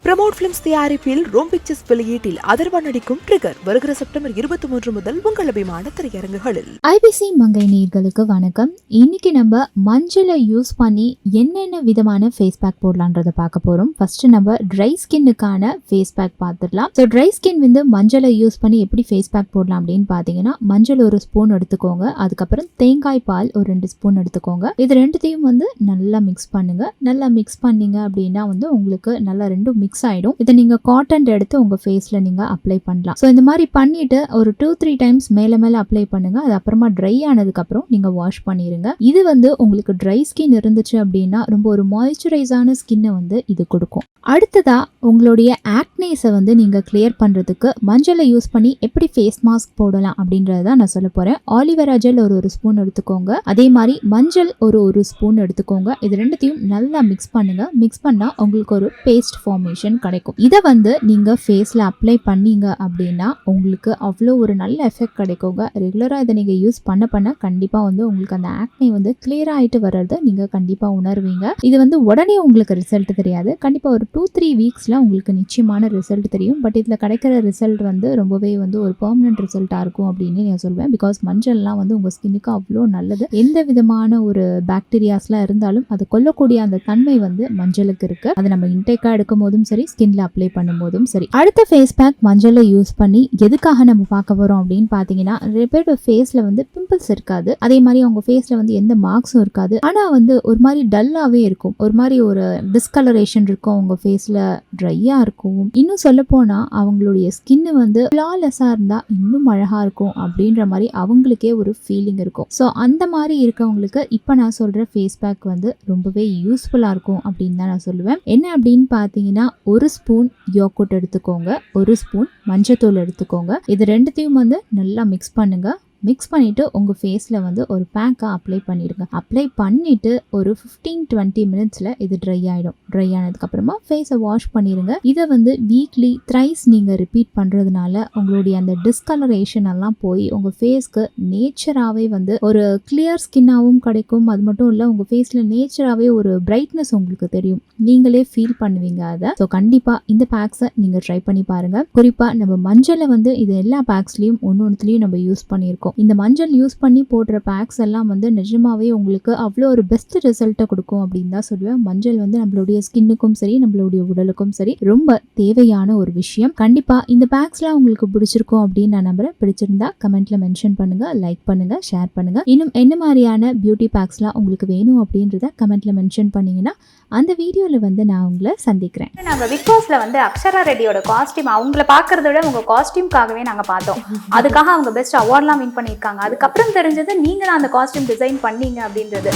Pramod films தயாரிப்பில் Rome pictures வெளியீட்டில் அதர்வா நடிக்கும் ட்ரிகர் வருகிற செப்டம்பர் 23 முதல் உங்கள் அபிமான திரையரங்குகளில். IBC மங்கை நேயர்களுக்கு வணக்கம். இன்னைக்கு நம்ம மஞ்சளை யூஸ் பண்ணி என்னென்ன விதமான ஃபேஸ் பேக் போடலான்றத பார்க்க போறோம். ஃபர்ஸ்ட் நம்ம ட்ரை ஸ்கின்னுக்கான ஃபேஸ் பேக் பார்த்துடலாம். ஸோ ட்ரை ஸ்கின் வந்து மஞ்சளை யூஸ் பண்ணி எப்படி ஃபேஸ் பேக் போடலாம் அப்படின்னு பார்த்தீங்கன்னா, மஞ்சள் ஒரு ஸ்பூன் எடுத்துக்கோங்க. அதுக்கப்புறம் தேங்காய் பால் ஒரு 2 ஸ்பூன் எடுத்துக்கோங்க. இது ரெண்டுத்தையும் வந்து நல்லா மிக்ஸ் பண்ணுங்க. நல்லா மிக்ஸ் பண்ணீங்க அப்படின்னா வந்து உங்களுக்கு நல்லா ரெண்டும் மிக்ஸ் ஆயிடும். இதை நீங்க காட்டன் எடுத்து உங்க ஃபேஸ்ல நீங்க அப்ளை பண்ணலாம். ஸோ இந்த மாதிரி பண்ணிட்டு ஒரு 2-3 டைம்ஸ் மேல மேல அப்ளை பண்ணுங்க. அது அப்புறமா ட்ரை ஆனதுக்கு அப்புறம் நீங்க வாஷ் பண்ணிருங்க. இது வந்து உங்களுக்கு ட்ரை ஸ்கின் இருந்துச்சு அப்படின்னா ரொம்ப ஒரு மாய்ஸ்சரைஸான ஸ்கின்னை வந்து இது கொடுக்கும். அடுத்ததா உங்களுடைய ஆக்னேஸை வந்து நீங்க கிளியர் பண்றதுக்கு மஞ்சளை யூஸ் பண்ணி எப்படி ஃபேஸ் மாஸ்க் போடலாம் அப்படின்றத நான் சொல்ல போறேன். ஆலிவேரா ஜெல் ஒரு ஸ்பூன் எடுத்துக்கோங்க. அதே மாதிரி மஞ்சள் ஒரு ஸ்பூன் எடுத்துக்கோங்க. இது ரெண்டுத்தையும் நல்லா மிக்ஸ் பண்ணுங்க. மிக்ஸ் பண்ணா உங்களுக்கு ஒரு பேஸ்ட் ஃபார்மேஷன் கிடைக்கும். இதை வந்து நீங்க ஃபேஸ்ல அப்ளை பண்ணீங்க அப்படின்னா உங்களுக்கு அவ்வளோ ஒரு நல்ல எஃபெக்ட் கிடைக்குங்க. ரெகுலரா இதை நீங்க யூஸ் பண்ண கண்டிப்பா வந்து உங்களுக்கு அந்த ஆக்னே வந்து கிளியர் ஆயிட்டு வர்றதை நீங்க கண்டிப்பா உணர்வீங்க. இது வந்து உடனே உங்களுக்கு ரிசல்ட் தெரியாது. கண்டிப்பா ஒரு 2-3 வீக்ஸ்ல உங்களுக்கு நிச்சயமான ரிசல்ட் தெரியும். பட் இதுல கிடைக்கிற ரிசல்ட் வந்து ரொம்பவே வந்து ஒரு பெர்மனன்ட் ரிசல்ட்டா இருக்கும் அப்படின்னு நான் சொல்வேன். பிகாஸ் மஞ்சள்லாம் வந்து உங்க ஸ்கின்னுக்கு அவ்வளோ நல்லது. எந்த விதமான ஒரு பாக்டீரியாஸ்லாம் இருந்தாலும் அதை கொல்லக்கூடிய அந்த தன்மை வந்து மஞ்சளுக்கு இருக்கு. அதை நம்ம இன்டேக்கா எடுக்கும் போதும் சரி, ஸ்கின்ல அப்ளை பண்ணும் போதும் சரி. அடுத்த ஃபேஸ் பேக் மஞ்சளை யூஸ் பண்ணி எதுக்காக நம்ம பார்க்க போறோம் அப்படின்னு பாத்தீங்கன்னா, நிறைய பேர் ஃபேஸ்ல வந்து பிம்பிள்ஸ் இருக்காது. அதே மாதிரி அவங்க ஃபேஸ்ல வந்து எந்த மார்க்ஸும் இருக்காது. ஆனா வந்து ஒரு மாதிரி டல்லாவே இருக்கும். ஒரு மாதிரி ஒரு டிஸ்கலரேஷன் இருக்கும். அவங்க ஃபேஸ்ல ட்ரையா இருக்கும். இன்னும் சொல்ல போனா அவங்களுடைய ஸ்கின் வந்து ஃப்ளாலெஸ்ஸா இருந்தா இன்னும் அழகா இருக்கும் அப்படின்ற மாதிரி அவங்களுக்கே ஒரு ஃபீலிங் இருக்கும். ஸோ அந்த மாதிரி இருக்கவங்களுக்கு இப்போ நான் சொல்ற ஃபேஸ் பேக் வந்து ரொம்பவே யூஸ்ஃபுல்லா இருக்கும் அப்படின்னு தான் நான் சொல்லுவேன். என்ன அப்படின்னு பாத்தீங்கன்னா, 1 ஸ்பூன் யோகர்ட் எடுத்துக்கோங்க. 1 ஸ்பூன் மஞ்சத்தூள் எடுத்துக்கோங்க. இது ரெண்டுத்தையும் வந்து நல்லா மிக்ஸ் பண்ணுங்க. மிக்ஸ் பண்ணிட்டு உங்க ஃபேஸ்ல வந்து ஒரு பேக்கா அப்ளை பண்ணிடுங்க. அப்ளை பண்ணிட்டு ஒரு 15-20 மினிட்ஸ்ல இது ட்ரை ஆயிடும். ட்ரை ஆனதுக்கு அப்புறமா ஃபேஸை வாஷ் பண்ணிருங்க. இதை வந்து வீக்லி த்ரைஸ் நீங்க ரிப்பீட் பண்றதுனால உங்களுடைய அந்த டிஸ்கலரேஷன் எல்லாம் போய் உங்க ஃபேஸ்க்கு நேச்சராகவே வந்து ஒரு கிளியர் ஸ்கின்னாகவும் கிடைக்கும். அது மட்டும் இல்லை, உங்க ஃபேஸ்ல நேச்சராகவே ஒரு பிரைட்னஸ் உங்களுக்கு தெரியும். நீங்களே ஃபீல் பண்ணுவீங்க அதை. ஸோ கண்டிப்பா இந்த பேக்ஸை நீங்க ட்ரை பண்ணி பாருங்க. குறிப்பா நம்ம மஞ்சளை வந்து இது எல்லா பேக்ஸ்லயும் ஒன்னொன்னுலயும் நம்ம யூஸ் பண்ணியிருக்கோம். இந்த மஞ்சள் யூஸ் பண்ணி போடுற பேக்ஸ் எல்லாம் வந்து நிஜமாவே உங்களுக்கு அவ்வளோ ஒரு பெஸ்ட் ரிசல்ட்டை கொடுக்கும் அப்படின்னு தான் சொல்லுவேன். மஞ்சள் வந்து நம்மளுடைய ஸ்கின்னுக்கும் சரி, நம்மளுடைய உடலுக்கும் சரி ரொம்ப தேவையான ஒரு விஷயம். கண்டிப்பா இந்த பேக்ஸ்லாம் உங்களுக்கு பிடிச்சிருக்கும் அப்படின்னு நான் நம்புறேன். பிடிச்சிருந்தா கமெண்ட்ல மென்ஷன் பண்ணுங்க, லைக் பண்ணுங்க, ஷேர் பண்ணுங்க. இன்னும் என்ன மாதிரியான பியூட்டி பேக்ஸ்லாம் உங்களுக்கு வேணும் அப்படின்றத கமெண்ட்ல மென்ஷன் பண்ணீங்கன்னா அந்த வீடியோல வந்து நான் உங்களை சந்திக்கிறேன். நாங்கள் பிக் பாஸ்ல வந்து அக்ஷரா ரெட்டியோட காஸ்டியூம் அவங்கள பார்க்கறத விட உங்க காஸ்டியூம்காகவே நாங்கள் பார்த்தோம். அதுக்காக அவங்க பெஸ்ட் அவார்ட்லாம் வின் பண்ணியிருக்காங்க. அதுக்கப்புறம் தெரிஞ்சது நீங்க தான் அந்த காஸ்டியூம் டிசைன் பண்ணீங்க அப்படின்றது.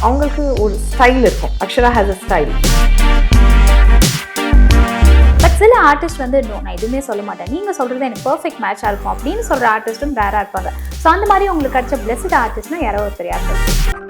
அவங்களுக்கு ஒரு ஸ்டைல் இருக்கும். Akshara has a style. But சில ஆர்டிஸ்ட் வந்து நான் எதுவுமே சொல்ல மாட்டேன், நீங்க சொல்றது எனக்கு பெர்ஃபெக்ட் மேட்சா இருக்கும் அப்படின்னு சொல்ற ஆர்டிஸ்டும் ரேரா இருப்பாங்க. ஸோ அந்த மாதிரி உங்களுக்கு கிடைச்ச பிளெஸ்ட் ஆர்டிஸ்ட்னா யாரோ ஒருத்தர் ஆர்டிஸ்ட்.